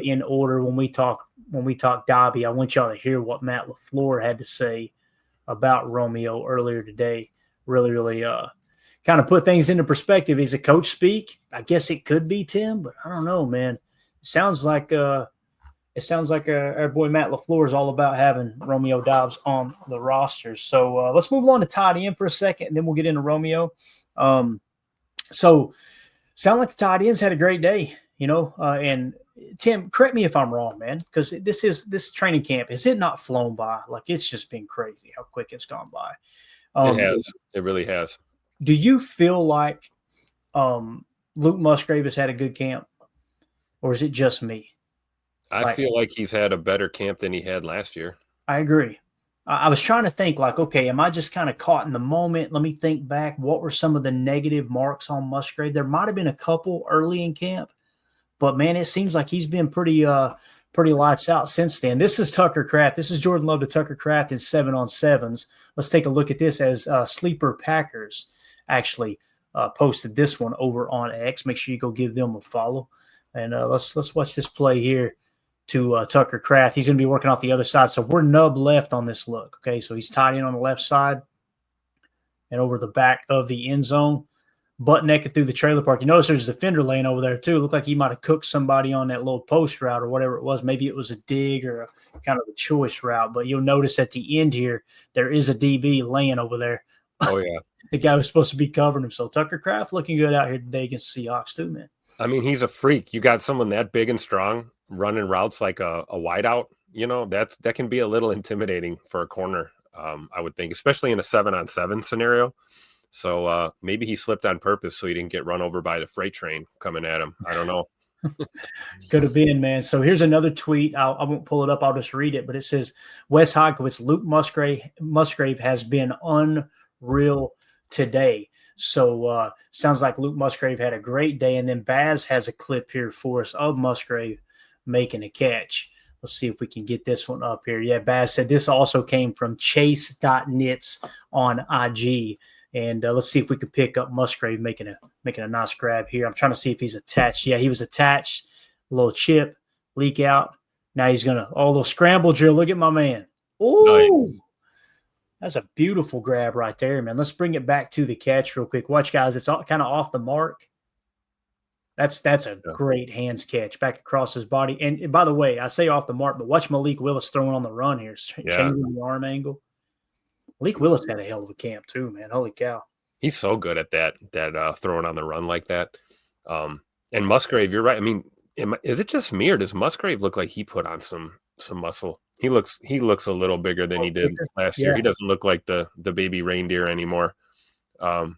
in order when we talk Dobby. I want y'all to hear what Matt LaFleur had to say about Romeo earlier today. Really kind of put things into perspective. Is a coach speak? I guess it could be, Tim, but I don't know, man. It sounds like our boy Matt LaFleur is all about having Romeo Doubs on the roster. So let's move on to tight end for a second, and then we'll get into Romeo. So sound like the tight ends had a great day, and Tim, correct me if I'm wrong, man, because this training camp, is it not flown by? Like, it's just been crazy how quick it's gone by. It has. It really has. Do you feel like Luke Musgrave has had a good camp, or is it just me? I feel like he's had a better camp than he had last year. I agree. I was trying to think, like, okay, am I just kind of caught in the moment? Let me think back. What were some of the negative marks on Musgrave? There might have been a couple early in camp, but man, it seems like he's been pretty lights out since then. This is Tucker Kraft. This is Jordan Love to Tucker Kraft in 7-on-7s. Let's take a look at this as Sleeper Packers actually posted this one over on X. Make sure you go give them a follow. And let's watch this play here to Tucker Kraft. He's going to be working off the other side. So we're nub left on this look. Okay, so he's tied in on the left side and over the back of the end zone, butt naked through the trailer park. You notice there's a defender lane over there too. It looked like he might have cooked somebody on that little post route or whatever it was. Maybe it was a dig or a kind of a choice route. But you'll notice at the end here, there is a DB laying over there. Oh, yeah. The guy was supposed to be covering him. So Tucker Kraft looking good out here today against the Seahawks too, man. I mean, he's a freak. You got someone that big and strong running routes like a wideout. That can be a little intimidating for a corner, I would think, especially in a 7-on-7 scenario. So maybe he slipped on purpose so he didn't get run over by the freight train coming at him. I don't know. Could have been, man. So here's another tweet. I won't pull it up. I'll just read it. But it says, Wes Hodkowitz, Luke Musgrave has been unreal today. So sounds like Luke Musgrave had a great day. And then Baz has a clip here for us of Musgrave making a catch. Let's see if we can get this one up here. Yeah, Baz said this also came from chase.nits on IG. And let's see if we could pick up Musgrave making a nice grab here. I'm trying to see if he's attached. Yeah, he was attached. A little chip, leak out. Now he's going to – little scramble drill. Look at my man. Oh, nice. That's a beautiful grab right there, man. Let's bring it back to the catch real quick. Watch, guys. It's all kind of off the mark. That's a great hands catch back across his body. And by the way, I say off the mark, but watch Malik Willis throwing on the run here, changing the arm angle. Malik Willis had a hell of a camp too, man. Holy cow. He's so good at that throwing on the run like that. And Musgrave, you're right. I mean, is it just me or does Musgrave look like he put on some muscle? He looks a little bigger than he did last year. He doesn't look like the baby reindeer anymore. And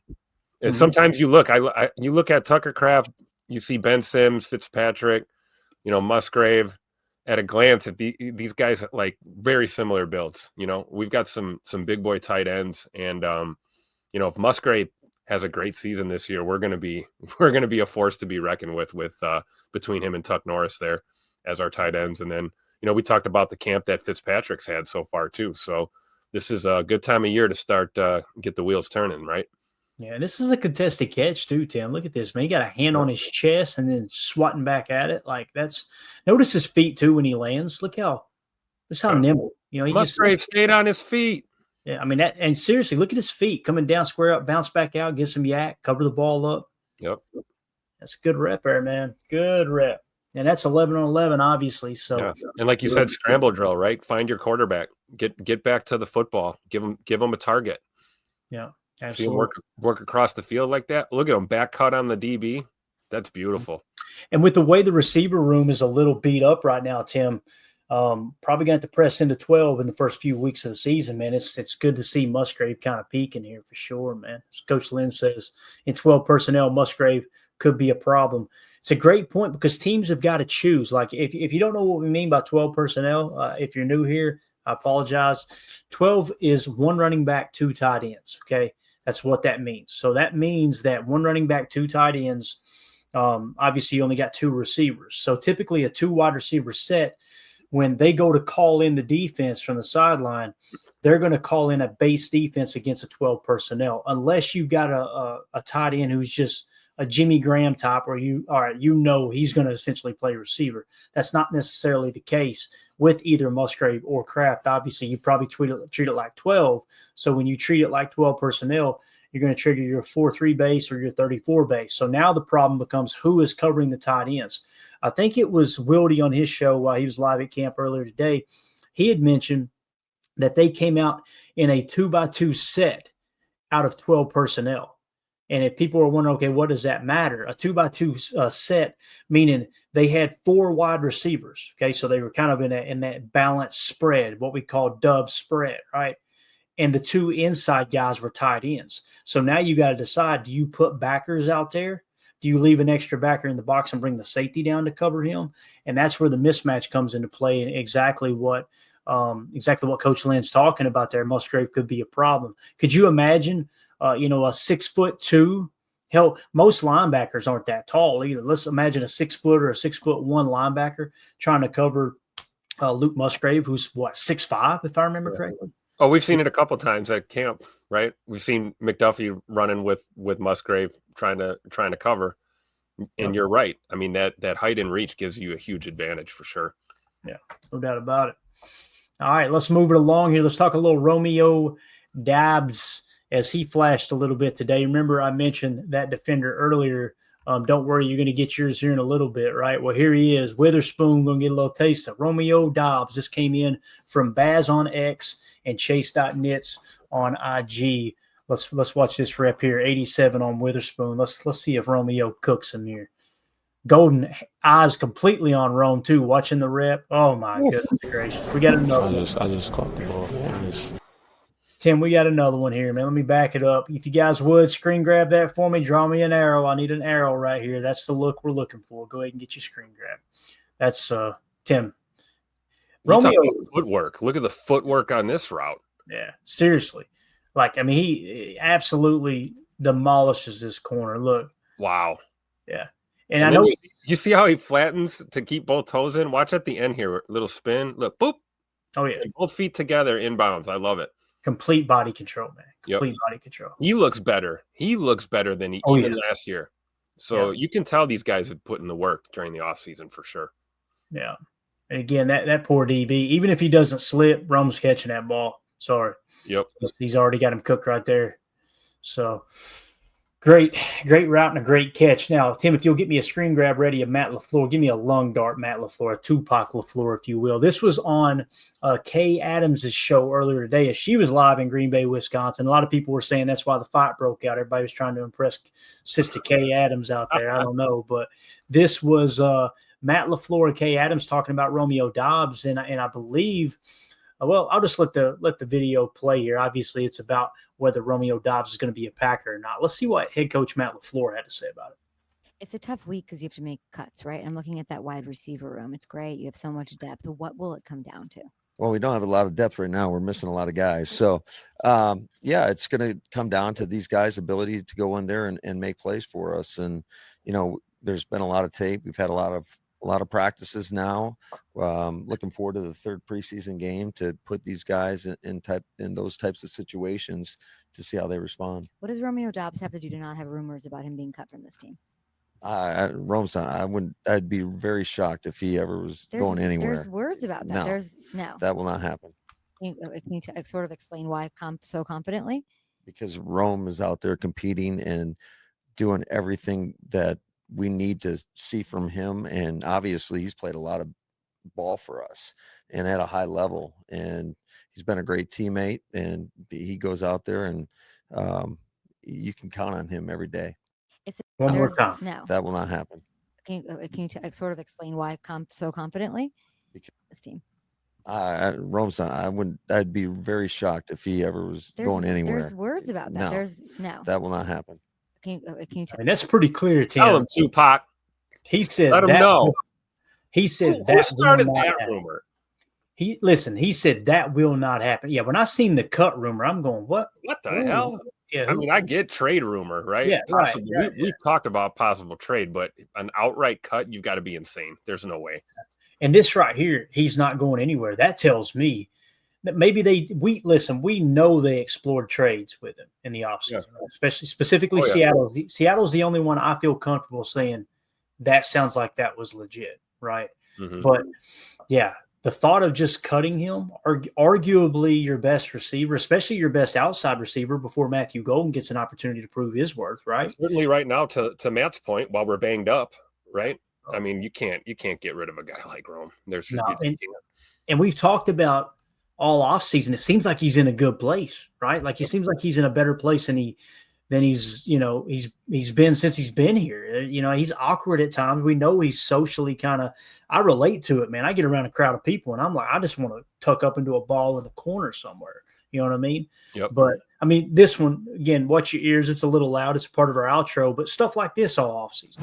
sometimes you look at Tucker Kraft, you see Ben Sims, Fitzpatrick, Musgrave. At a glance, at these guys like very similar builds. We've got some big boy tight ends, and if Musgrave has a great season this year, we're gonna be a force to be reckoned with between him and Tuck Norris there as our tight ends. And then we talked about the camp that Fitzpatrick's had so far too. So this is a good time of year to start get the wheels turning, right? Yeah, this is a contested catch too, Tim. Look at this, man. He got a hand on his chest and then swatting back at it. Like notice his feet too when he lands. Look how nimble. He Musgrave stayed on his feet. Yeah, I mean that. And seriously, look at his feet coming down, square up, bounce back out, get some yak, cover the ball up. Yep, that's a good rep there, man. Good rep. And that's 11-on-11, obviously. So, and like you said, scramble drill, right? Find your quarterback, get back to the football, give him a target. Yeah. Absolutely. Work across the field like that. Look at him back cut on the DB. That's beautiful. And with the way the receiver room is a little beat up right now, Tim, probably going to have to press into 12 in the first few weeks of the season, man. It's good to see Musgrave kind of peaking here for sure, man. As Coach Lynn says, in 12 personnel, Musgrave could be a problem. It's a great point because teams have got to choose. Like if you don't know what we mean by 12 personnel, if you're new here, I apologize. 12 is one running back, two tight ends, okay? That's what that means. So that means that one running back, two tight ends, obviously you only got two receivers. So typically a two wide receiver set, when they go to call in the defense from the sideline, they're going to call in a base defense against a 12 personnel, unless you've got a tight end who's just a Jimmy Graham type where he's going to essentially play receiver. That's not necessarily the case with either Musgrave or Kraft. Obviously, you probably treat it like 12. So when you treat it like 12 personnel, you're going to trigger your 4-3 base or your 34 base. So now the problem becomes who is covering the tight ends. I think it was Wildy on his show while he was live at camp earlier today. He had mentioned that they came out in a 2x2 set out of 12 personnel. And if people are wondering, okay, what does that matter? A 2x2 set, meaning they had 4 wide receivers. Okay, so they were kind of in that balanced spread, what we call Doubs spread, right? And the 2 inside guys were tight ends. So now you got to decide: do you put backers out there? Do you leave an extra backer in the box and bring the safety down to cover him? And that's where the mismatch comes into play, and exactly what Coach Lynn's talking about there. Musgrave could be a problem. Could you imagine? A 6'2". Hell, most linebackers aren't that tall either. Let's imagine a 6 foot or a 6'1" linebacker trying to cover Luke Musgrave, who's 6'5", if I remember correctly. Oh, we've seen it a couple times at camp, right? We've seen McDuffie running with Musgrave trying to cover. And you're right. I mean, that height and reach gives you a huge advantage for sure. Yeah, no doubt about it. All right, let's move it along here. Let's talk a little Romeo Doubs as he flashed a little bit today. Remember, I mentioned that defender earlier. Don't worry, you're going to get yours here in a little bit, right? Well, here he is. Witherspoon going to get a little taste of Romeo Doubs. This came in from Baz on X and Chase.Nits on IG. Let's watch this rep here. 87 on Witherspoon. Let's see if Romeo cooks him here. Golden eyes completely on Rome too. Watching the rep. Oh my goodness gracious! We got another. I just caught the ball. Tim, we got another one here, man. Let me back it up. If you guys would screen grab that for me, draw me an arrow. I need an arrow right here. That's the look we're looking for. Go ahead and get your screen grab. That's Tim. Romeo footwork. Look at the footwork on this route. Yeah, seriously. He absolutely demolishes this corner. Look. Wow. Yeah. And I know you see how he flattens to keep both toes in? Watch at the end here. Little spin. Look, boop. Oh, yeah. Both feet together inbounds. I love it. Complete body control, man. Complete body control. He looks better. He looks better than even last year. So you can tell these guys have put in the work during the offseason for sure. Yeah. And again, that poor DB, even if he doesn't slip, Rome's catching that ball. Sorry. Yep. He's already got him cooked right there. So great route and a great catch. Now, Tim, if you'll get me a screen grab ready of Matt LaFleur, give me a lung dart Matt LaFleur, a Tupac LaFleur, if you will. This was on Kay Adams' show earlier today as she was live in Green Bay, Wisconsin. A lot of people were saying that's why the fight broke out. Everybody was trying to impress Sister Kay Adams out there. I don't know. But this was Matt LaFleur and Kay Adams talking about Romeo Doubs, and I believe – well, I'll just let the video play here. Obviously, it's about whether Romeo Doubs is going to be a Packer or not. Let's see what head coach Matt LaFleur had to say about it. It's a tough week because you have to make cuts, right? I'm looking at that wide receiver room. It's great. You have so much depth. What will it come down to? Well, we don't have a lot of depth right now. We're missing a lot of guys. So, it's going to come down to these guys' ability to go in there and make plays for us. And, there's been a lot of tape. We've had a lot of practices now. Looking forward to the third preseason game to put these guys in those types of situations to see how they respond. What does Romeo Doubs have to do to not have rumors about him being cut from this team? Rome's not. I'd be very shocked if he ever was going anywhere. There's words about that. No. That will not happen. Can you sort of explain why so confidently? Because Rome is out there competing and doing everything that we need to see from him. And obviously he's played a lot of ball for us and at a high level, and he's been a great teammate, and he goes out there and you can count on him every day. One more time. No, that will not happen. Can you sort of explain why so confidently? Because this team. Rome's not. I'd be very shocked if he ever was going anywhere. There's words about that. No. That will not happen. That's pretty clear, Tim. Tell him, Tupac. He said let him know. He said who started that rumor. He said that will not happen. Yeah, when I seen the cut rumor, I'm going, what? What the hell? Yeah, I mean, I get trade rumor, right? Yeah, right. We've talked about possible trade, but an outright cut, you've got to be insane. There's no way. And this right here, he's not going anywhere. That tells me we know they explored trades with him in the offseason, specifically Seattle. Seattle's the only one I feel comfortable saying that sounds like that was legit, right? Mm-hmm. But yeah, the thought of just cutting him, arguably your best receiver, especially your best outside receiver, before Matthew Golden gets an opportunity to prove his worth, right? Certainly, right now, to Matt's point, while we're banged up, right? I mean, you can't get rid of a guy like Rome. And we've talked about all offseason. It seems like he's in a good place, right? Like he seems like he's in a better place than he's been since he's been here. He's awkward at times. We know he's socially I relate to it, man. I get around a crowd of people and I'm like, I just want to tuck up into a ball in the corner somewhere. You know what I mean? Yep. But I mean, this one, again, watch your ears. It's a little loud. It's a part of our outro, but stuff like this all offseason.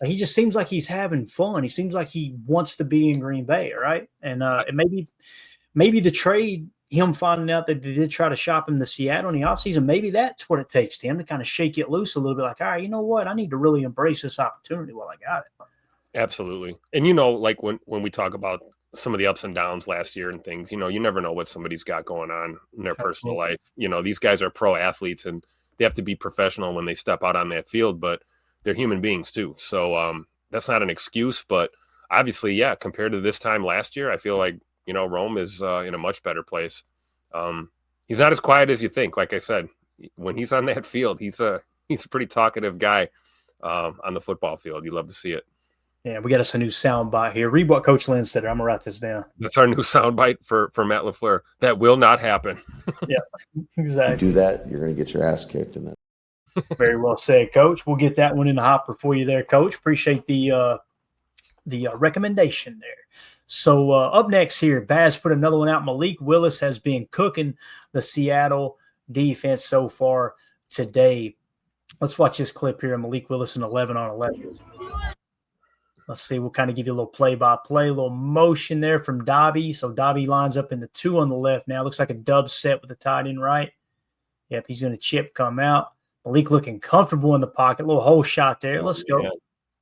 He just seems like he's having fun. He seems like he wants to be in Green Bay, right? And maybe the trade, him finding out that they did try to shop him to Seattle in the offseason, maybe that's what it takes to him to kind of shake it loose a little bit. Like, all right, you know what? I need to really embrace this opportunity while I got it. Absolutely. And, like when we talk about some of the ups and downs last year and things, you never know what somebody's got going on in their personal life. These guys are pro athletes and they have to be professional when they step out on that field, but they're human beings too. So that's not an excuse, but obviously, yeah, compared to this time last year, I feel like, Rome is in a much better place. He's not as quiet as you think. Like I said, when he's on that field, he's a pretty talkative guy on the football field. You love to see it. Yeah, we got us a new sound bite here. Read what Coach Lynn said. I'm gonna write this down. That's our new sound bite for Matt LaFleur. That will not happen. Yeah, exactly. You do that, you're gonna get your ass kicked in that. Very well said, Coach. We'll get that one in the hopper for you there, Coach. Appreciate the recommendation there. So up next here, Baz put another one out. Malik Willis has been cooking the Seattle defense so far today. Let's watch this clip here of Malik Willis in 11 on 11. Let's see. We'll kind of give you a little play-by-play, a little motion there from Doubs. So Doubs lines up in the 2 on the left now. Looks like a dub set with the tight end right. Yep, he's going to chip come out. Malik looking comfortable in the pocket. A little hole shot there. Let's go. Yeah.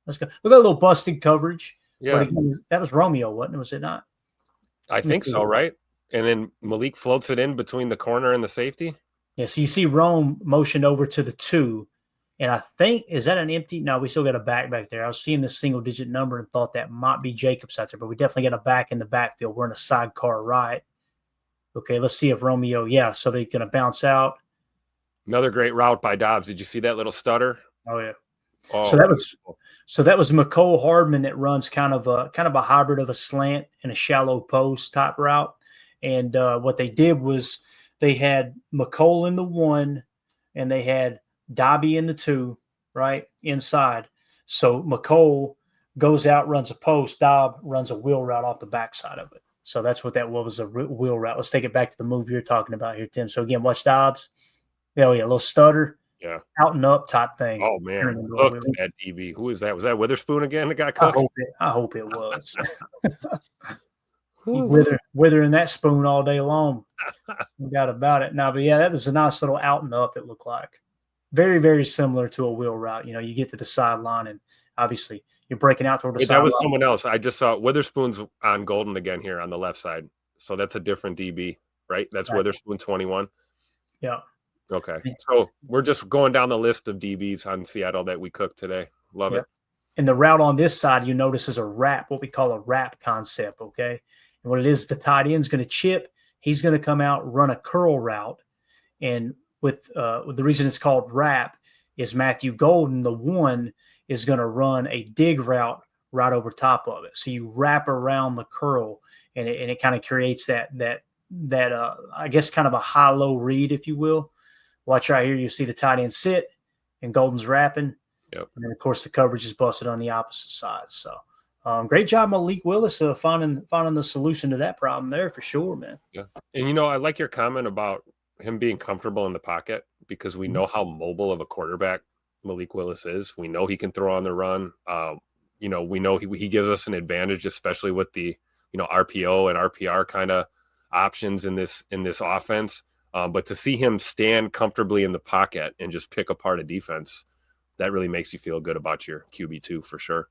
Let's go. Look at a little busted coverage. Yeah. But again, that was Romeo, wasn't it? Was it not? I think so, right? And then Malik floats it in between the corner and the safety. Yeah, so you see Rome motioned over to the 2. And I think, is that an empty? No, we still got a back there. I was seeing this single-digit number and thought that might be Jacobs out there, but we definitely got a back in the backfield. We're in a sidecar right. Okay, let's see if Romeo, yeah, so they're going to bounce out. Another great route by Doubs. Did you see that little stutter? Oh yeah. Oh, so that was McCole Hardman that runs kind of a hybrid of a slant and a shallow post type route. And what they did was they had McCole in the 1 and they had Doubs in the 2, right inside. So McCole goes out, runs a post. Doubs runs a wheel route off the backside of it. So that's what that was, a wheel route. Let's take it back to the move you're talking about here, Tim. So again, watch Doubs. Oh, yeah, a little stutter. Yeah. Out and up type thing. Oh, man. Look at that DB. Who is that? Was that Witherspoon again that got cooked? I hope it was. Withering that spoon all day long. No doubt about it. No, but yeah, that was a nice little out and up, it looked like. Very, very similar to a wheel route. You get to the sideline and obviously you're breaking out toward the sideline. That was someone else. I just saw Witherspoon's on Golden again here on the left side. So that's a different DB, right? That's right. Witherspoon 21. Yeah. Okay. So we're just going down the list of DBs on Seattle that we cooked today. Love it. And the route on this side, you notice, is a wrap, what we call a wrap concept, okay? And what it is, the tight end's going to chip. He's going to come out, run a curl route. And with the reason it's called wrap is Matthew Golden, the 1, is going to run a dig route right over top of it. So you wrap around the curl, and it kind of creates that I guess kind of a high-low read, if you will. Watch right here. You see the tight end sit, and Golden's wrapping. Yep. And then, of course, the coverage is busted on the opposite side. So, great job, Malik Willis, finding the solution to that problem there for sure, man. Yeah. And, I like your comment about him being comfortable in the pocket because we know how mobile of a quarterback Malik Willis is. We know he can throw on the run. We know he gives us an advantage, especially with the, RPO and RPR kind of options in this offense. But to see him stand comfortably in the pocket and just pick apart a defense, that really makes you feel good about your QB2 for sure.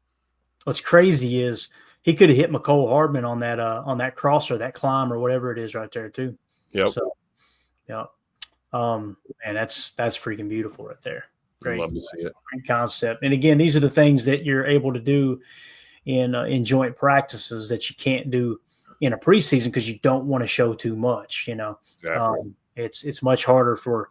What's crazy is he could have hit McCole Hardman on that crosser, that climb or whatever it is right there too. Yep. So, yeah. And that's freaking beautiful right there. I'd love to see it. Great concept. And again, these are the things that you're able to do in joint practices that you can't do in a preseason because you don't want to show too much. Exactly. It's much harder for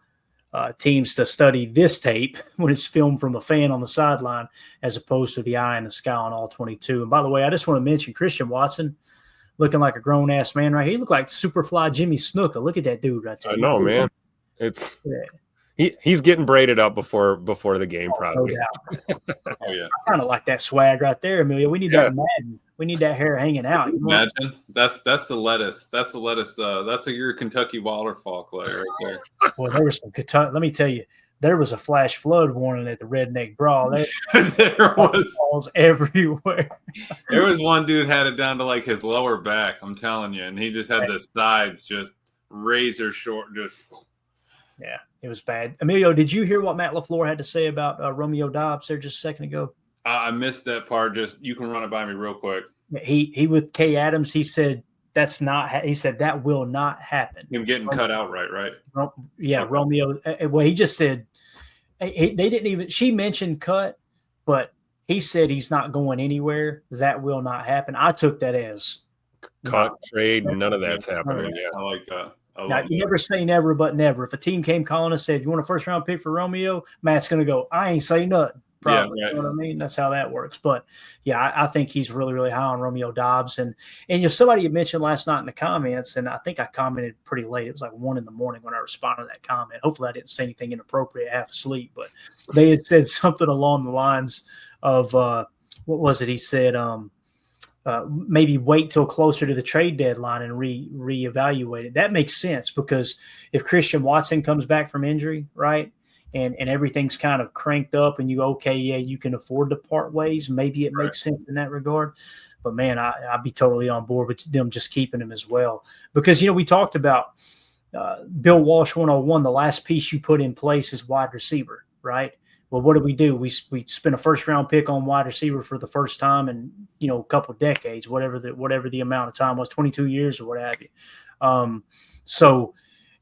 teams to study this tape when it's filmed from a fan on the sideline as opposed to the eye in the sky on all 22. And by the way, I just want to mention Christian Watson looking like a grown ass man right here. He looked like Superfly Jimmy Snuka. Look at that dude right there. I know, man. He's getting braided up before the game, probably. No doubt. Oh yeah, I kind of like that swag right there, Amelia. We need that Madden. We need that hair hanging out. Imagine that's the lettuce. That's the lettuce. That's your Kentucky waterfall clay right there. Boy, there was some Kentucky. Let me tell you, there was a flash flood warning at the Redneck Brawl. There was balls everywhere. There was one dude had it down to like his lower back. I'm telling you, and he just had the sides just razor short. Just yeah, it was bad. Emilio, did you hear what Matt LaFleur had to say about Romeo Doubs there just a second ago? I missed that part. Just you can run it by me real quick. He with Kay Adams, he said that's not. He said that will not happen. Him getting cut out, right? Yeah, okay. Romeo. Well, he just said they didn't even. She mentioned cut, but he said he's not going anywhere. That will not happen. I took that as cut, trade. None of that's happening. Yeah, I like that. Now, you never say never, but never. If a team came calling and said, you want a first-round pick for Romeo, Matt's going to go, I ain't say nothing. Probably. Yeah, right. You know what I mean? That's how that works. But, yeah, I think he's really, really high on Romeo Doubs. And somebody had mentioned last night in the comments, and I think I commented pretty late. It was like 1 a.m. when I responded to that comment. Hopefully I didn't say anything inappropriate half asleep. But they had said something along the lines of what was it? He said maybe wait till closer to the trade deadline and reevaluate it. That makes sense because if Christian Watson comes back from injury, right, and everything's kind of cranked up and you can afford to part ways, maybe it makes sense in that regard. But, man, I'd be totally on board with them just keeping him as well. Because, we talked about Bill Walsh 101, the last piece you put in place is wide receiver, right? Well, what do? We spent a first-round pick on wide receiver for the first time in, a couple of decades, whatever the amount of time was, 22 years or what have you. So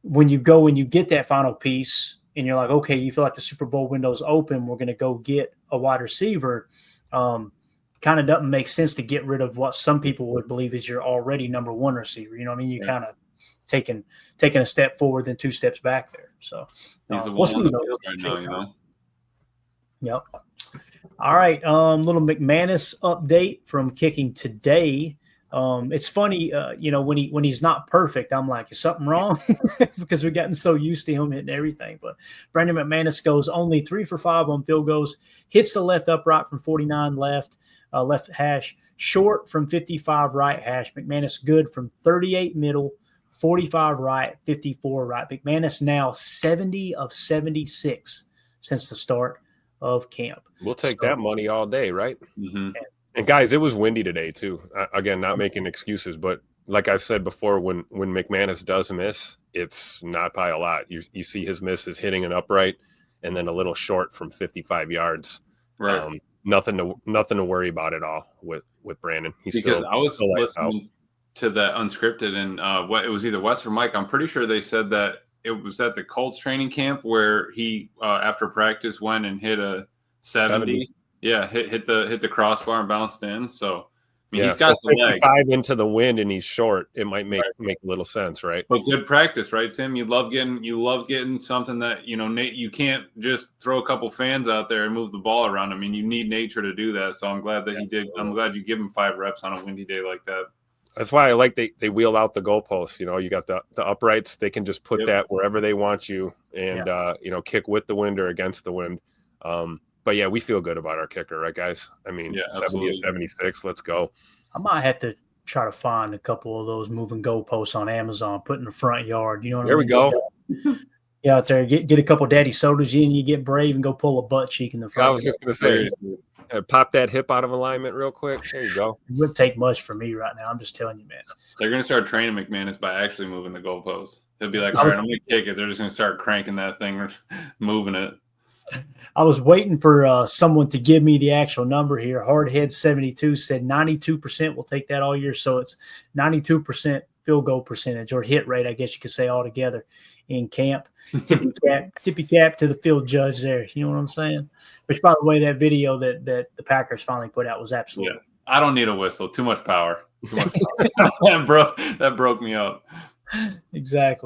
when you go and you get that final piece and you're like, okay, you feel like the Super Bowl window's open, we're going to go get a wide receiver, kind of doesn't make sense to get rid of what some people would believe is your already number one receiver. You know what I mean? You kind of taking a step forward, then 2 steps back there. So we'll see right now, Yep. All right. Little McManus update from Kicking Today. It's funny, when he's not perfect, I'm like, is something wrong? Because we've gotten so used to him hitting everything. But Brandon McManus goes only 3 for 5 on field goals, hits the left upright from 49 left hash, short from 55 right hash. McManus good from 38 middle, 45 right, 54 right. McManus now 70 of 76 since the start of camp. We'll take that money all day, right? Mm-hmm. And guys, it was windy today too. Again, not making excuses, but like I've said before, when McManus does miss, it's not by a lot. You see his misses hitting an upright and then a little short from 55 yards. Right. Nothing to worry about at all with Brandon. I was listening to that unscripted, and it was either Wes or Mike. I'm pretty sure they said that it was at the Colts training camp where he after practice went and hit a 70. Yeah, hit the crossbar and bounced in. So he's got the leg. 55 into the wind and he's short. It might make a little sense, right? But good practice, right, Tim? You love getting something that Nate. You can't just throw a couple fans out there and move the ball around. I mean, you need nature to do that. So I'm glad that he did. I'm glad you give him 5 reps on a windy day like that. That's why I like they wheel out the goalposts. You got the uprights. They can just put that wherever they want you and, kick with the wind or against the wind. But, yeah, we feel good about our kicker, right, guys? I mean, 70 or 76, let's go. I might have to try to find a couple of those moving goalposts on Amazon, put in the front yard. You know what I mean? There we go. Yeah, out there, get a couple daddy sodas in, you get brave and go pull a butt cheek in the front. I was just going to say, pop that hip out of alignment real quick. There you go. It wouldn't take much for me right now. I'm just telling you, man. They're going to start training McManus by actually moving the goalposts. He'll be like, all right, I'm going to kick it. They're just going to start cranking that thing or moving it. I was waiting for someone to give me the actual number here. Hardhead72 said 92% will take that all year. So it's 92% field goal percentage or hit rate, I guess you could say altogether in camp. Tippy cap to the field judge there. You know what I'm saying? Which, by the way, that video that the Packers finally put out was absolutely. Yeah. I don't need a whistle. Too much power. Too much power. That broke me up. Exactly.